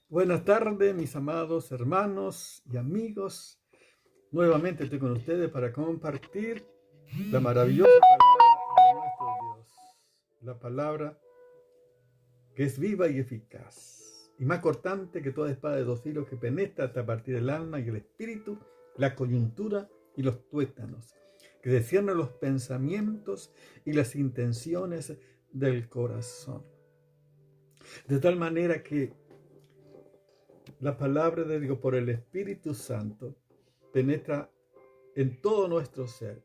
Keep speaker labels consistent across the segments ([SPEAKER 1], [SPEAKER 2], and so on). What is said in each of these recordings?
[SPEAKER 1] Buenas tardes, mis amados hermanos y amigos. Nuevamente estoy con ustedes para compartir la maravillosa palabra de nuestro Dios. La palabra que es viva y eficaz, y más cortante que toda espada de dos filos, que penetra hasta partir el alma y el espíritu, la coyuntura y los tuétanos, que discierne los pensamientos y las intenciones del corazón. De tal manera que la palabra de Dios por el Espíritu Santo penetra en todo nuestro ser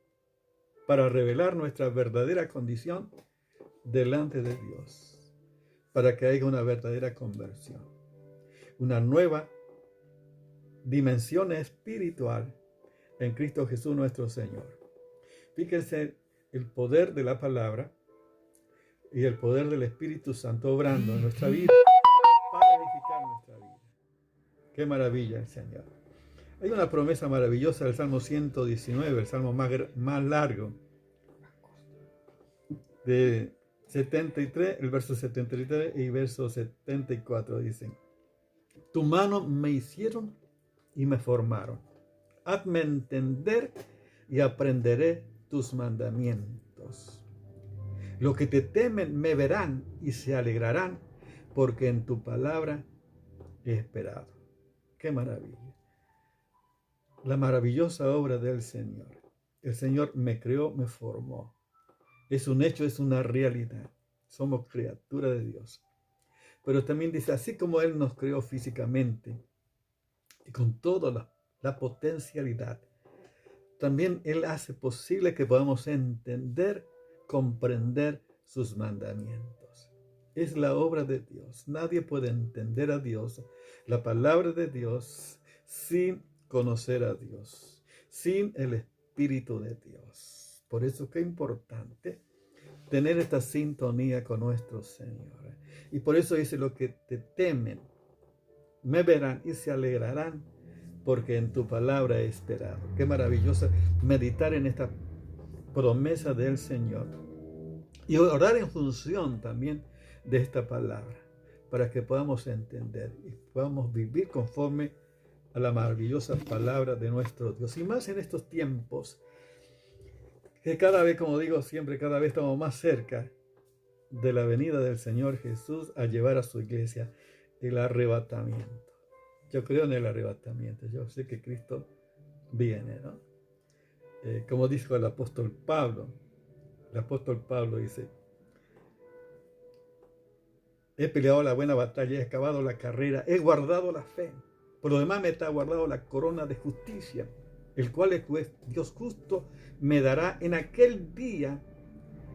[SPEAKER 1] para revelar nuestra verdadera condición delante de Dios, para que haya una verdadera conversión, una nueva dimensión espiritual en Cristo Jesús nuestro Señor. Fíjense el poder de la palabra y el poder del Espíritu Santo obrando en nuestra vida para edificar nuestra vida. Qué maravilla el Señor. Hay una promesa maravillosa del Salmo 119, el salmo más largo, de 73, el verso 73 y verso 74 dicen: Tu mano me hicieron y me formaron. Hazme entender y aprenderé tus mandamientos. Los que te temen me verán y se alegrarán, porque en tu palabra he esperado. ¡Qué maravilla! La maravillosa obra del Señor. El Señor me creó, me formó. Es un hecho, es una realidad. Somos criatura de Dios. Pero también dice, así como Él nos creó físicamente y con toda la potencialidad, también Él hace posible que podamos entender, comprender sus mandamientos. Es la obra de Dios. Nadie puede entender a Dios, la palabra de Dios, sin conocer a Dios, sin el Espíritu de Dios. Por eso qué importante tener esta sintonía con nuestro Señor. Y por eso dice, los que te temen me verán y se alegrarán, porque en tu palabra he esperado. Qué maravilloso meditar en esta promesa del Señor y orar en función también de esta palabra, para que podamos entender y podamos vivir conforme a la maravillosa palabra de nuestro Dios. Y más en estos tiempos, que cada vez, como digo siempre, cada vez estamos más cerca de la venida del Señor Jesús a llevar a su iglesia el arrebatamiento. Yo creo en el arrebatamiento, yo sé que Cristo viene, ¿no? Como dijo el apóstol Pablo dice: he peleado la buena batalla, he acabado la carrera, he guardado la fe. Por lo demás me está guardado la corona de justicia, el cual es Dios justo me dará en aquel día,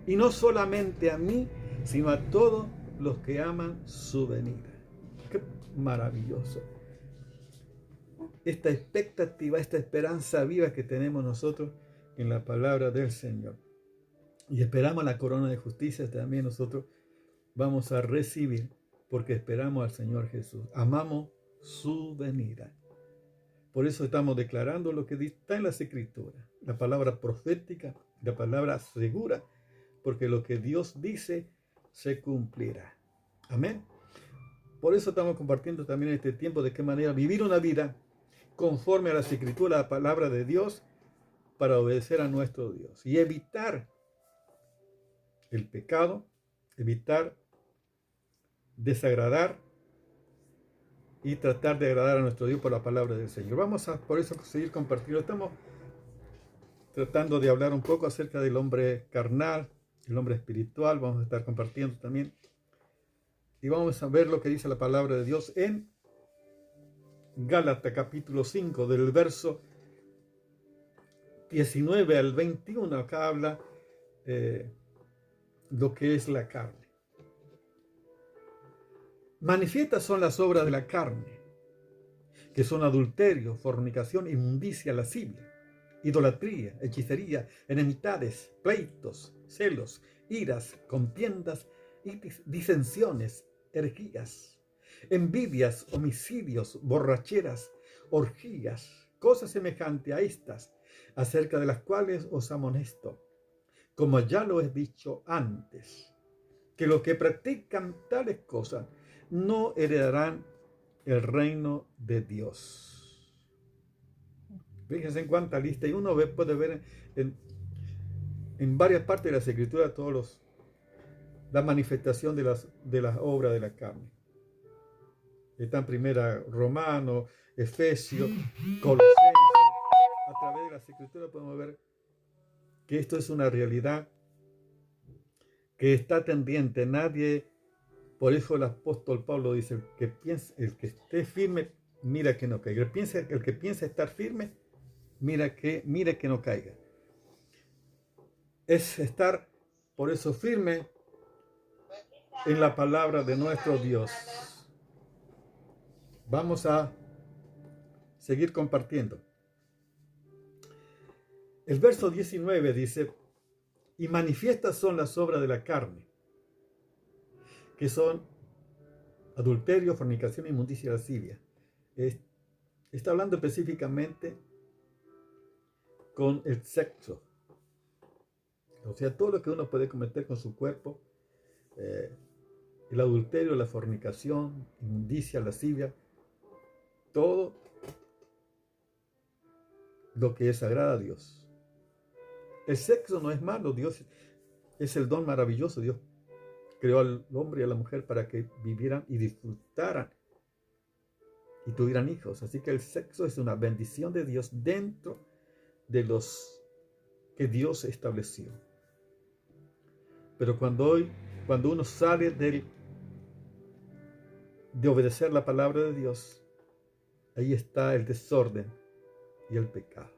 [SPEAKER 1] y no solamente a mí, sino a todos los que aman su venida. Qué maravilloso. Esta expectativa, esta esperanza viva que tenemos nosotros en la palabra del Señor. Y esperamos la corona de justicia también nosotros vamos a recibir, porque esperamos al Señor Jesús. Amamos su venida. Por eso estamos declarando lo que está en las Escrituras, la palabra profética, la palabra segura, porque lo que Dios dice se cumplirá. Amén. Por eso estamos compartiendo también en este tiempo de qué manera vivir una vida conforme a las Escrituras, la palabra de Dios, para obedecer a nuestro Dios y evitar el pecado, evitar desagradar y tratar de agradar a nuestro Dios por la palabra del Señor. Vamos a por eso seguir compartiendo. Estamos tratando de hablar un poco acerca del hombre carnal, el hombre espiritual. Vamos a estar compartiendo también. Y vamos a ver lo que dice la palabra de Dios en Gálatas capítulo 5, del verso 19 al 21. Acá habla lo que es la carne. Manifiestas son las obras de la carne, que son adulterio, fornicación, inmundicia, lascivia, idolatría, hechicería, enemistades, pleitos, celos, iras, contiendas y disensiones, herejías, envidias, homicidios, borracheras, orgías, cosas semejantes a estas, acerca de las cuales os amonesto, como ya lo he dicho antes, que los que practican tales cosas no heredarán el reino de Dios. Fíjense en cuánta lista, y uno puede ver en varias partes de las Escrituras la manifestación de las obras de la carne. Está en primera Romanos, Efesios, Colosenses. A través de las Escrituras podemos ver que esto es una realidad que está tendiente. Nadie, por eso el apóstol Pablo dice, el que esté firme, mira que no caiga. El que piensa estar firme, mire que no caiga. Es estar, por eso, firme en la palabra de nuestro Dios. Vamos a seguir compartiendo. El verso 19 dice, y manifiestas son las obras de la carne, que son adulterio, fornicación, inmundicia y lascivia. Está hablando específicamente con el sexo. O sea, todo lo que uno puede cometer con su cuerpo, el adulterio, la fornicación, inmundicia, lascivia, todo lo que desagrada a Dios. El sexo no es malo, Dios es el don maravilloso. Dios creó al hombre y a la mujer para que vivieran y disfrutaran y tuvieran hijos. Así que el sexo es una bendición de Dios dentro de los que Dios estableció. Pero cuando uno sale de obedecer la palabra de Dios, ahí está el desorden y el pecado.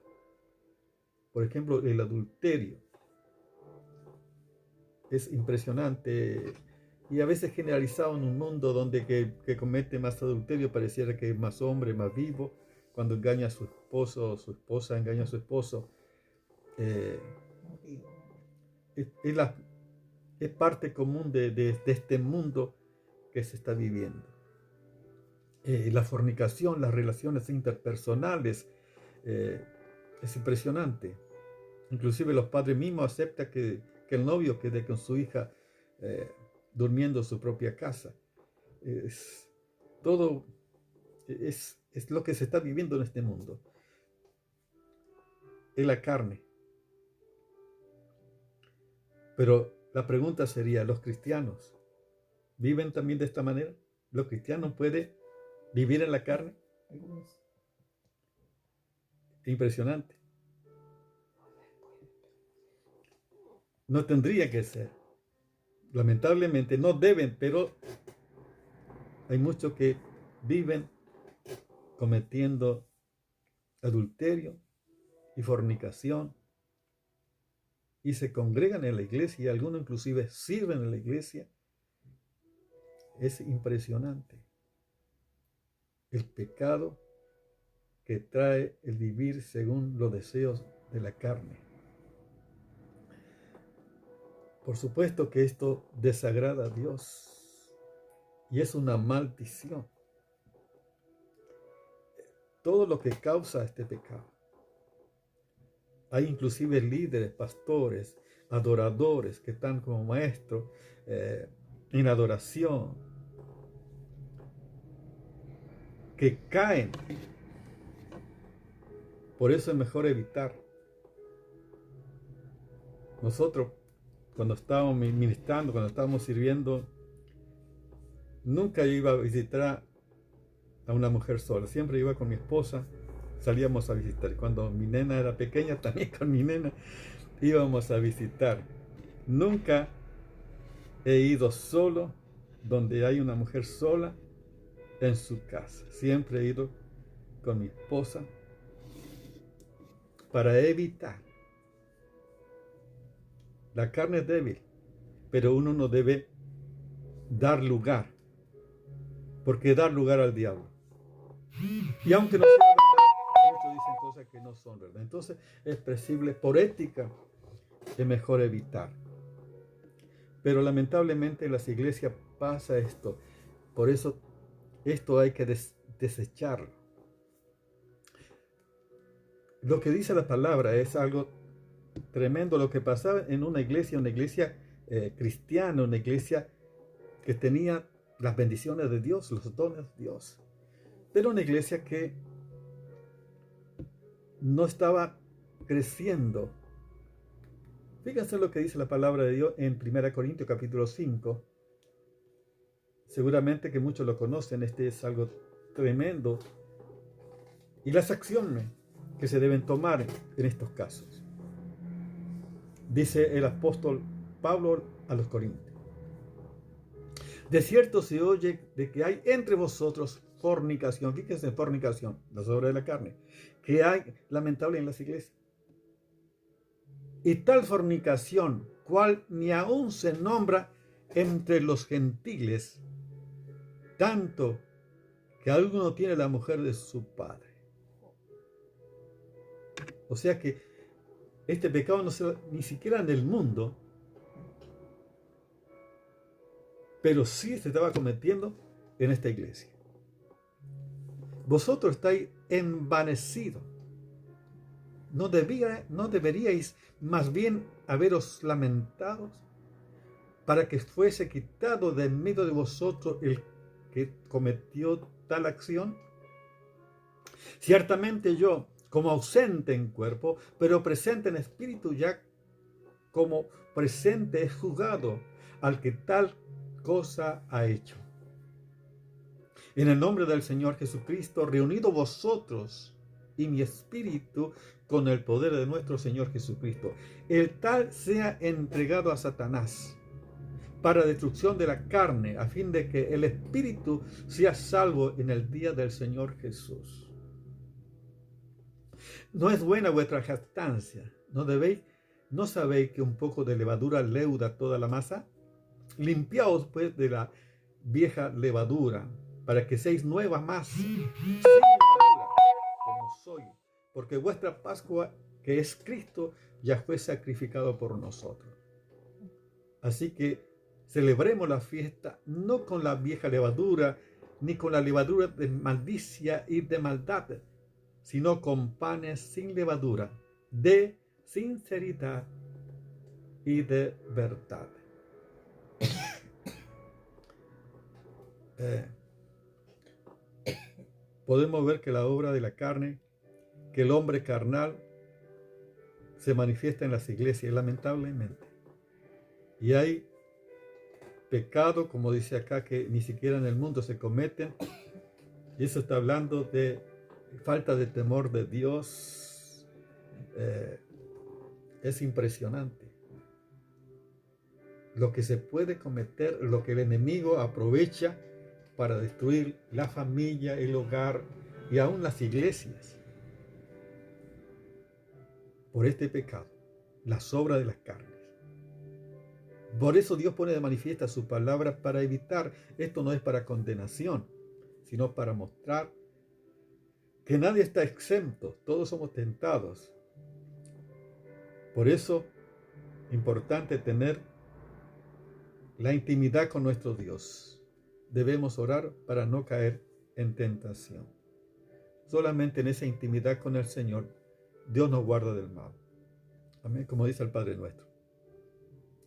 [SPEAKER 1] Por ejemplo, el adulterio es impresionante y a veces generalizado en un mundo donde que comete más adulterio pareciera que es más hombre, más vivo, cuando engaña a su esposo o su esposa engaña a su esposo. Es parte común de este mundo que se está viviendo. La fornicación, las relaciones interpersonales, es impresionante. Inclusive los padres mismos aceptan que el novio quede con su hija durmiendo en su propia casa. Todo es lo que se está viviendo en este mundo. Es la carne. Pero la pregunta sería, ¿los cristianos viven también de esta manera? ¿Los cristianos pueden vivir en la carne? Impresionante. No tendría que ser. Lamentablemente no deben, pero hay muchos que viven cometiendo adulterio y fornicación y se congregan en la iglesia y algunos inclusive sirven en la iglesia. Es impresionante el pecado que trae el vivir según los deseos de la carne. Por supuesto que esto desagrada a Dios y es una maldición. Todo lo que causa este pecado. Hay inclusive líderes, pastores, adoradores que están como maestros en adoración, que caen. Por eso es mejor evitar. Nosotros, cuando estábamos ministrando, cuando estábamos sirviendo, nunca iba a visitar a una mujer sola. Siempre iba con mi esposa, salíamos a visitar. Cuando mi nena era pequeña, también con mi nena íbamos a visitar. Nunca he ido solo donde hay una mujer sola en su casa. Siempre he ido con mi esposa para evitar. La carne es débil, pero uno no debe dar lugar, porque dar lugar al diablo. Y aunque no sea verdad, muchos dicen cosas que no son verdad. Entonces es preferible, por ética, es mejor evitar. Pero lamentablemente en las iglesias pasa esto. Por eso esto hay que desecharlo. Lo que dice la palabra es algo tremendo. Lo que pasaba en una iglesia cristiana, una iglesia que tenía las bendiciones de Dios, los dones de Dios. Era una iglesia que no estaba creciendo. Fíjense lo que dice la palabra de Dios en 1 Corintios capítulo 5. Seguramente que muchos lo conocen, es algo tremendo. Y las acciones que se deben tomar en estos casos. Dice el apóstol Pablo a los Corintios: de cierto se oye de que hay entre vosotros fornicación. Fíjense, fornicación, las obras de la carne, que hay lamentable en las iglesias. Y tal fornicación, cual ni aún se nombra entre los gentiles, tanto que alguno tiene la mujer de su padre. O sea que este pecado no se da ni siquiera en el mundo, pero sí se estaba cometiendo en esta iglesia. Vosotros estáis envanecidos. ¿No deberíais más bien haberos lamentado para que fuese quitado de en medio de vosotros el que cometió tal acción? Ciertamente yo, como ausente en cuerpo, pero presente en espíritu, ya como presente he juzgado al que tal cosa ha hecho. En el nombre del Señor Jesucristo, reunido vosotros y mi espíritu con el poder de nuestro Señor Jesucristo, el tal sea entregado a Satanás para destrucción de la carne, a fin de que el espíritu sea salvo en el día del Señor Jesús. ¿No es buena vuestra jactancia? ¿No sabéis que un poco de levadura leuda toda la masa? Limpiaos pues de la vieja levadura, para que seáis nuevas más, sin levadura, como soy, porque vuestra Pascua, que es Cristo, ya fue sacrificado por nosotros. Así que celebremos la fiesta no con la vieja levadura, ni con la levadura de maldicia y de maldad, sino con panes sin levadura, de sinceridad y de verdad. Podemos ver que la obra de la carne, que el hombre carnal se manifiesta en las iglesias, lamentablemente. Y hay pecado, como dice acá, que ni siquiera en el mundo se cometen. Y eso está hablando de falta de temor de Dios. Es impresionante lo que se puede cometer, lo que el enemigo aprovecha para destruir la familia, el hogar y aún las iglesias por este pecado, las obras de las carnes. Por eso Dios pone de manifiesta su palabra para evitar. Esto no es para condenación, sino para mostrar que nadie está exento, todos somos tentados. Por eso, importante tener la intimidad con nuestro Dios. Debemos orar para no caer en tentación. Solamente en esa intimidad con el Señor, Dios nos guarda del mal. Amén, como dice el Padre nuestro.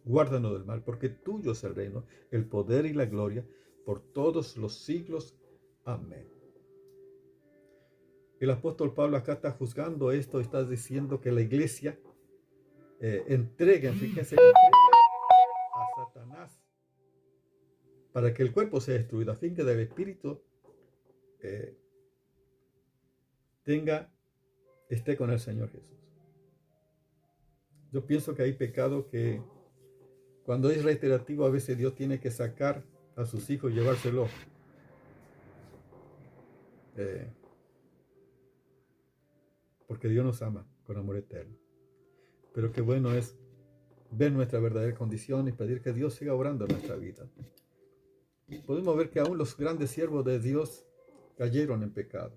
[SPEAKER 1] Guárdanos del mal, porque tuyo es el reino, el poder y la gloria, por todos los siglos. Amén. El apóstol Pablo acá está juzgando esto, está diciendo que la iglesia entrega a Satanás para que el cuerpo sea destruido, a fin que del espíritu esté con el Señor Jesús. Yo pienso que hay pecado que cuando es reiterativo, a veces Dios tiene que sacar a sus hijos y llevárselo. Porque Dios nos ama con amor eterno. Pero qué bueno es ver nuestra verdadera condición y pedir que Dios siga obrando en nuestra vida. Podemos ver que aún los grandes siervos de Dios cayeron en pecado.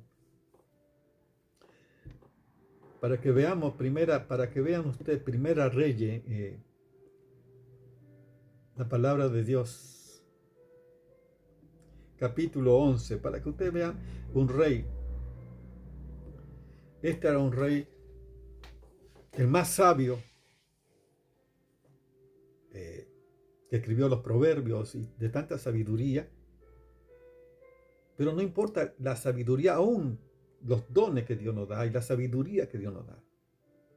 [SPEAKER 1] Para que vean ustedes, Primera Reyes, la palabra de Dios, capítulo 11, para que ustedes vean un rey. Este era un rey, el más sabio, que escribió los proverbios y de tanta sabiduría, Pero no importa la sabiduría, aún los dones que Dios nos da y la sabiduría que Dios nos da.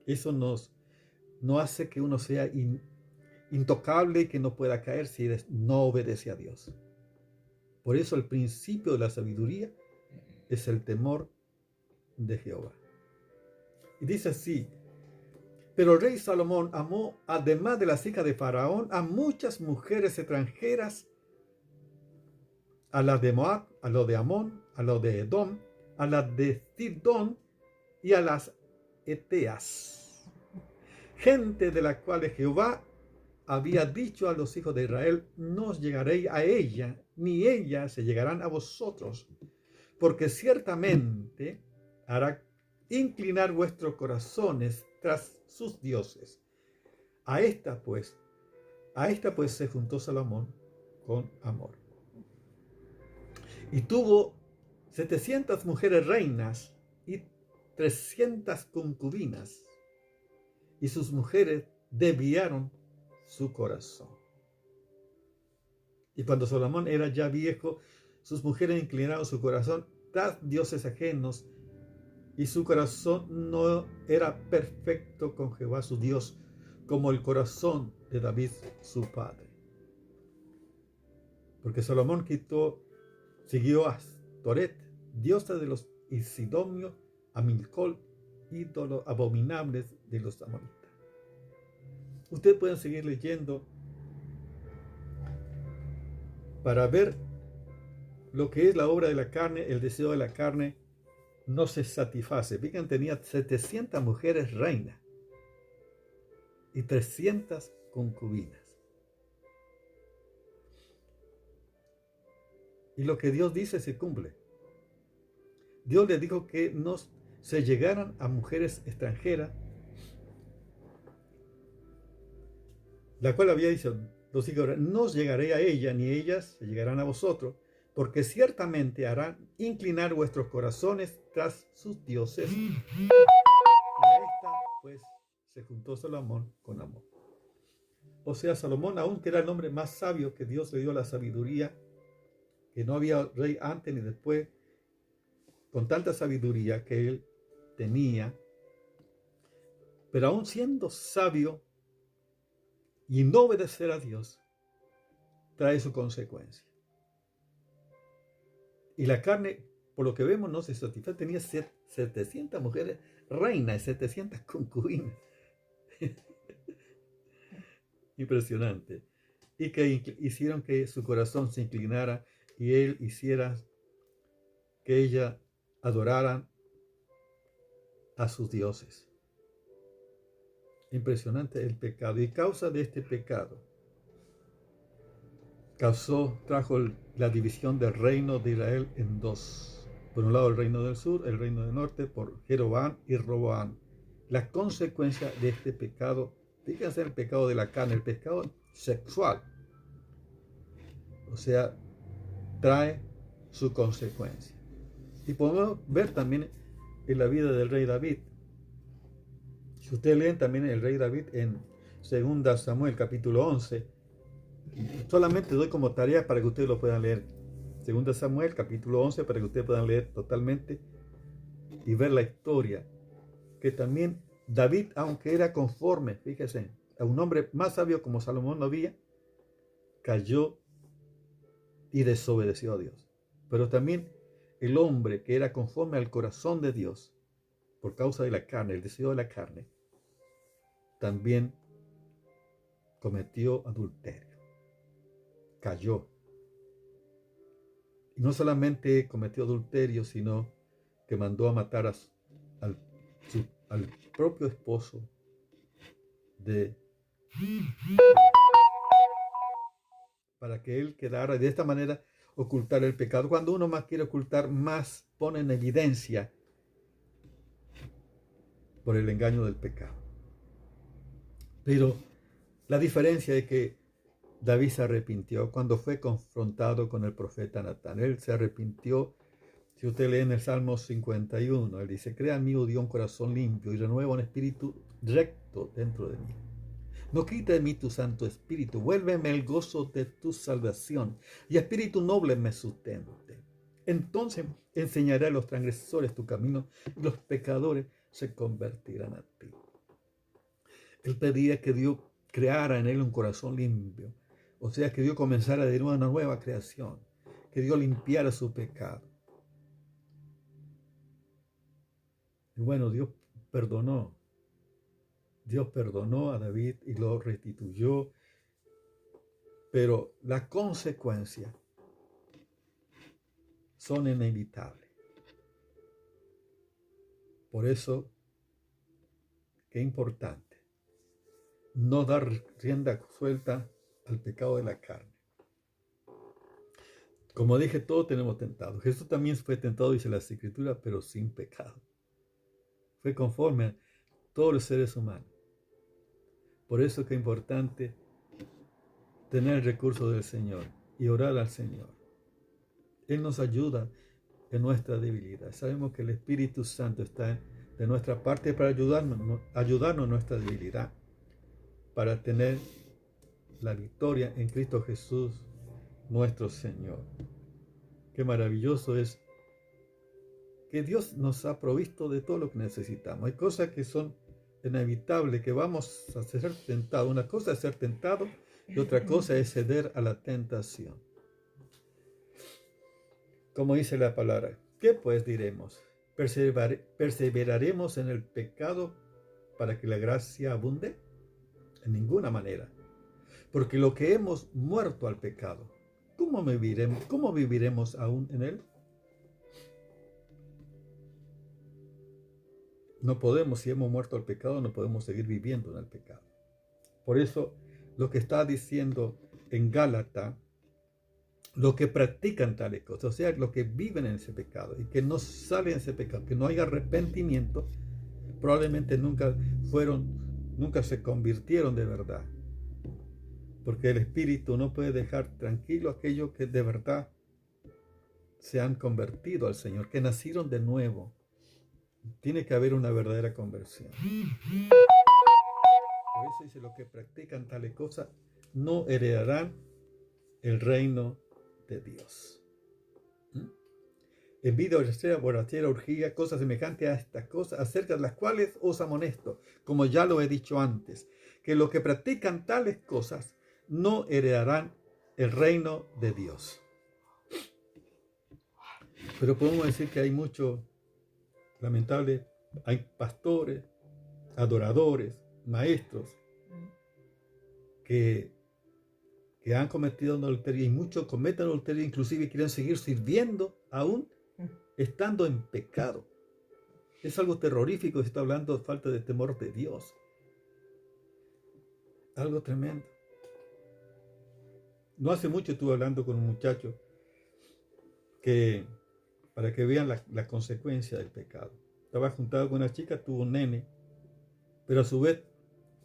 [SPEAKER 1] Eso no hace que uno sea intocable y que no pueda caer si no obedece a Dios. Por eso el principio de la sabiduría es el temor de Jehová. Y dice así: pero el rey Salomón amó, además de las hijas de Faraón, a muchas mujeres extranjeras, a las de Moab, a las de Amón, a las de Edom, a las de Sidón y a las Eteas, gente de las cuales Jehová había dicho a los hijos de Israel: no os llegaréis a ella, ni ellas se llegarán a vosotros, porque ciertamente hará inclinar vuestros corazones tras sus dioses. A esta pues se juntó Salomón con amor. Y tuvo 700 mujeres reinas y 300 concubinas, y sus mujeres desviaron su corazón. Y cuando Salomón era ya viejo, sus mujeres inclinaron su corazón tras dioses ajenos, y su corazón no era perfecto con Jehová su Dios, como el corazón de David su padre. Porque Salomón siguió a Astoret, diosa de los sidonios, a Milcol, ídolos abominables de los amonitas. Ustedes pueden seguir leyendo para ver lo que es la obra de la carne. El deseo de la carne no se satisface. Fíjense, tenía 700 mujeres reinas y 300 concubinas. Y lo que Dios dice se cumple. Dios le dijo que no se llegaran a mujeres extranjeras, la cual había dicho los hijos: no os llegaré a ella, ni ellas se llegarán a vosotros, porque ciertamente harán inclinar vuestros corazones tras sus dioses. Y a esta pues se juntó Salomón con amor. O sea, Salomón, aunque era el hombre más sabio, que Dios le dio la sabiduría, que no había rey antes ni después, con tanta sabiduría que él tenía, pero aún siendo sabio y no obedecer a Dios, trae su consecuencia. Y la carne, por lo que vemos, no se satisface. Tenía 700 mujeres reinas y 700 concubinas. Impresionante. Y que hicieron que su corazón se inclinara y él hiciera que ella adoraran a sus dioses. Impresionante el pecado. Y causa de este pecado trajo la división del reino de Israel en dos. Por un lado el reino del sur, el reino del norte, por Jeroboam y Roboam. La consecuencia de este pecado, fíjense, el pecado de la carne, el pecado sexual, o sea, trae su consecuencia. Y podemos ver también en la vida del rey David. Si ustedes leen también el rey David en 2 Samuel capítulo 11, solamente doy como tarea para que ustedes lo puedan leer. 2 Samuel capítulo 11, para que ustedes puedan leer totalmente y ver la historia. Que también David, aunque era conforme, fíjense, a un hombre más sabio como Salomón no había, cayó y desobedeció a Dios. Pero también el hombre que era conforme al corazón de Dios, por causa de la carne, el deseo de la carne, también cometió adulterio. Cayó. Y no solamente cometió adulterio, sino que mandó a matar al propio esposo para que él quedara, y de esta manera ocultar el pecado. Cuando uno más quiere ocultar, más pone en evidencia por el engaño del pecado. Pero la diferencia es que David se arrepintió cuando fue confrontado con el profeta Natán. Él se arrepintió. Si usted lee en el Salmo 51, él dice: crea en mí, oh Dios, un corazón limpio y renueva un espíritu recto dentro de mí. No quite de mí tu santo espíritu, vuélveme el gozo de tu salvación y espíritu noble me sustente. Entonces enseñaré a los transgresores tu camino y los pecadores se convertirán a ti. Él pedía que Dios creara en él un corazón limpio. O sea, que Dios comenzara de nuevo una nueva creación. Que Dios limpiara su pecado. Y bueno, Dios perdonó. Dios perdonó a David y lo restituyó. Pero las consecuencias son inevitables. Por eso, qué importante no dar rienda suelta al pecado de la carne. Como dije, todos tenemos tentado. Jesús también fue tentado, dice la Escritura, pero sin pecado. Fue conforme a todos los seres humanos. Por eso que es importante tener el recurso del Señor y orar al Señor. Él nos ayuda en nuestra debilidad. Sabemos que el Espíritu Santo está de nuestra parte para ayudarnos en nuestra debilidad, para tener la victoria en Cristo Jesús, nuestro Señor. Qué maravilloso es que Dios nos ha provisto de todo lo que necesitamos. Hay cosas que son inevitables, que vamos a ser tentados. Una cosa es ser tentado y otra cosa es ceder a la tentación. Como dice la palabra, ¿qué pues diremos? ¿Perseveraremos en el pecado para que la gracia abunde? En ninguna manera. Porque lo que hemos muerto al pecado, ¿cómo viviremos aún en él? No podemos, si hemos muerto al pecado, no podemos seguir viviendo en el pecado. Por eso, lo que está diciendo en Gálatas, lo que practican tales cosas, o sea, los que viven en ese pecado y que no salen de ese pecado, que no hay arrepentimiento, probablemente nunca se convirtieron de verdad. Porque el Espíritu no puede dejar tranquilo a aquellos que de verdad se han convertido al Señor, que nacieron de nuevo. Tiene que haber una verdadera conversión. Por eso dice, los que practican tales cosas no heredarán el reino de Dios. Envidia, borrachera, orgía, cosas semejantes a estas cosas, acerca de las cuales os amonesto, como ya lo he dicho antes, que los que practican tales cosas no heredarán el reino de Dios. Pero podemos decir que hay mucho, lamentable, hay pastores, adoradores, maestros, que han cometido adulterio, y muchos cometen adulterio, inclusive quieren seguir sirviendo aún estando en pecado. Es algo terrorífico, se está hablando de falta de temor de Dios. Algo tremendo. No hace mucho estuve hablando con un muchacho que, para que vean la consecuencia del pecado. Estaba juntado con una chica, tuvo un nene, pero a su vez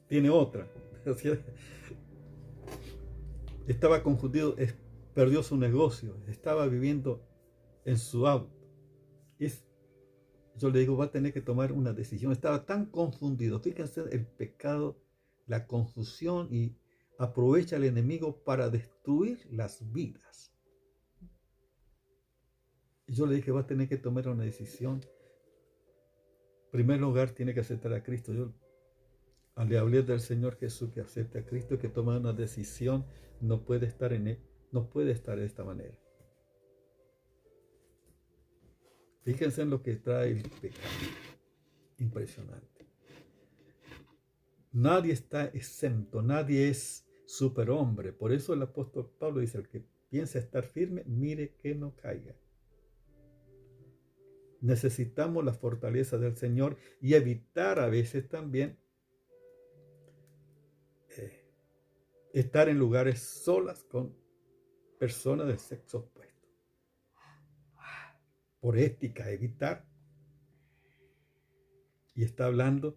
[SPEAKER 1] tiene otra. Estaba confundido, perdió su negocio, estaba viviendo en su auto. Yo le digo, va a tener que tomar una decisión. Estaba tan confundido. Fíjense el pecado, la confusión, y aprovecha el enemigo para destruir las vidas. Y yo le dije, va a tener que tomar una decisión. En primer lugar, tiene que aceptar a Cristo. Yo le hablé del Señor Jesús, que acepte a Cristo, que toma una decisión. No puede estar en él, no puede estar de esta manera. Fíjense en lo que trae el pecado. Impresionante. Nadie está exento, nadie es superhombre. Por eso el apóstol Pablo dice, el que piensa estar firme, mire que no caiga. Necesitamos la fortaleza del Señor y evitar a veces también estar en lugares solas con personas del sexo opuesto. Por ética, evitar. Y está hablando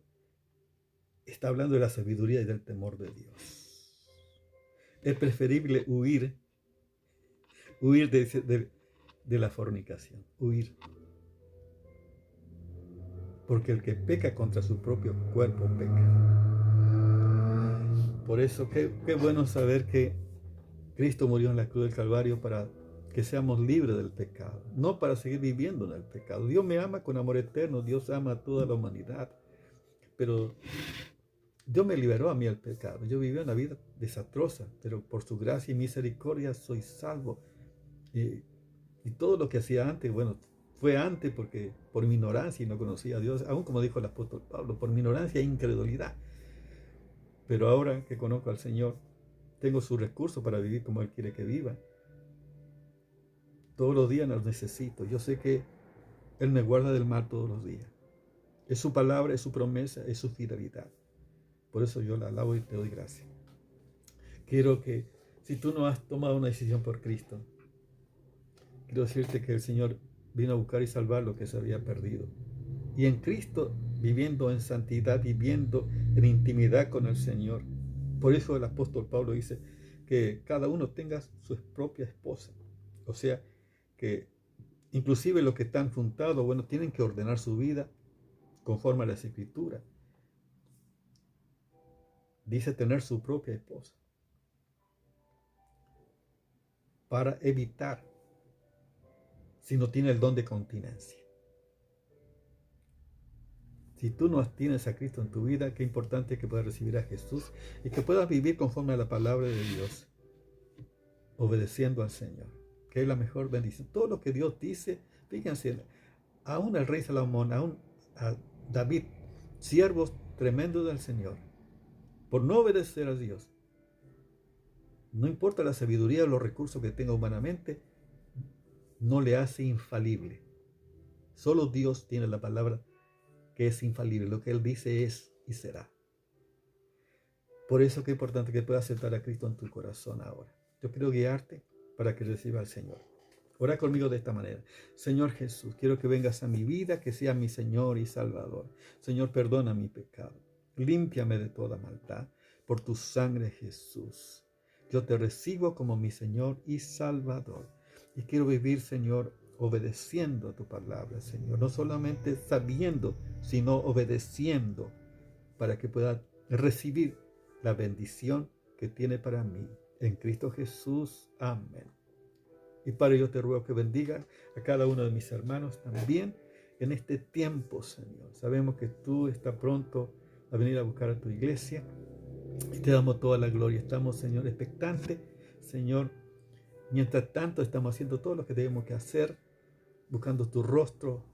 [SPEAKER 1] de la sabiduría y del temor de Dios. Es preferible huir de la fornicación, huir. Porque el que peca contra su propio cuerpo peca. Por eso, qué bueno saber que Cristo murió en la cruz del Calvario para que seamos libres del pecado, no para seguir viviendo en el pecado. Dios me ama con amor eterno, Dios ama a toda la humanidad, pero Dios me liberó a mí del pecado. Yo vivía una vida desastrosa, pero por su gracia y misericordia soy salvo. Y todo lo que hacía antes, bueno, fue antes porque por mi ignorancia y no conocía a Dios, aún como dijo el apóstol Pablo, por mi ignorancia e incredulidad. Pero ahora que conozco al Señor, tengo sus recursos para vivir como Él quiere que viva. Todos los días los necesito. Yo sé que Él me guarda del mal todos los días. Es su palabra, es su promesa, es su fidelidad. Por eso yo la alabo y te doy gracias. Quiero que, si tú no has tomado una decisión por Cristo, quiero decirte que el Señor vino a buscar y salvar lo que se había perdido. Y en Cristo, viviendo en santidad, viviendo en intimidad con el Señor. Por eso el apóstol Pablo dice que cada uno tenga su propia esposa. O sea, que inclusive los que están juntados, bueno, tienen que ordenar su vida conforme a las Escrituras. Dice tener su propia esposa para evitar, si no tiene el don de continencia. Si tú no tienes a Cristo en tu vida, qué importante que puedas recibir a Jesús y que puedas vivir conforme a la palabra de Dios, obedeciendo al Señor, que es la mejor bendición. Todo lo que Dios dice, fíjense, aún el rey Salomón, aún a David, siervos tremendos del Señor, por no obedecer a Dios, no importa la sabiduría o los recursos que tenga humanamente, no le hace infalible. Solo Dios tiene la palabra que es infalible. Lo que Él dice es y será. Por eso es importante que puedas aceptar a Cristo en tu corazón ahora. Yo quiero guiarte para que reciba al Señor. Ora conmigo de esta manera. Señor Jesús, quiero que vengas a mi vida, que seas mi Señor y Salvador. Señor, perdona mi pecado. Límpiame de toda maldad por tu sangre, Jesús. Yo te recibo como mi Señor y Salvador. Y quiero vivir, Señor, obedeciendo a tu palabra, Señor. No solamente sabiendo, sino obedeciendo para que pueda recibir la bendición que tiene para mí. En Cristo Jesús. Amén. Y Padre, yo te ruego que bendiga a cada uno de mis hermanos también en este tiempo, Señor. Sabemos que tú estás pronto a venir a buscar a tu iglesia. Y te damos toda la gloria. Estamos, Señor, expectantes, Señor. Mientras tanto, estamos haciendo todo lo que tenemos que hacer, buscando tu rostro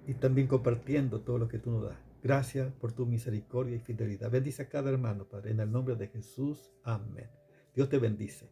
[SPEAKER 1] y también compartiendo todo lo que tú nos das. Gracias por tu misericordia y fidelidad. Bendice a cada hermano, Padre, en el nombre de Jesús. Amén. Dios te bendice.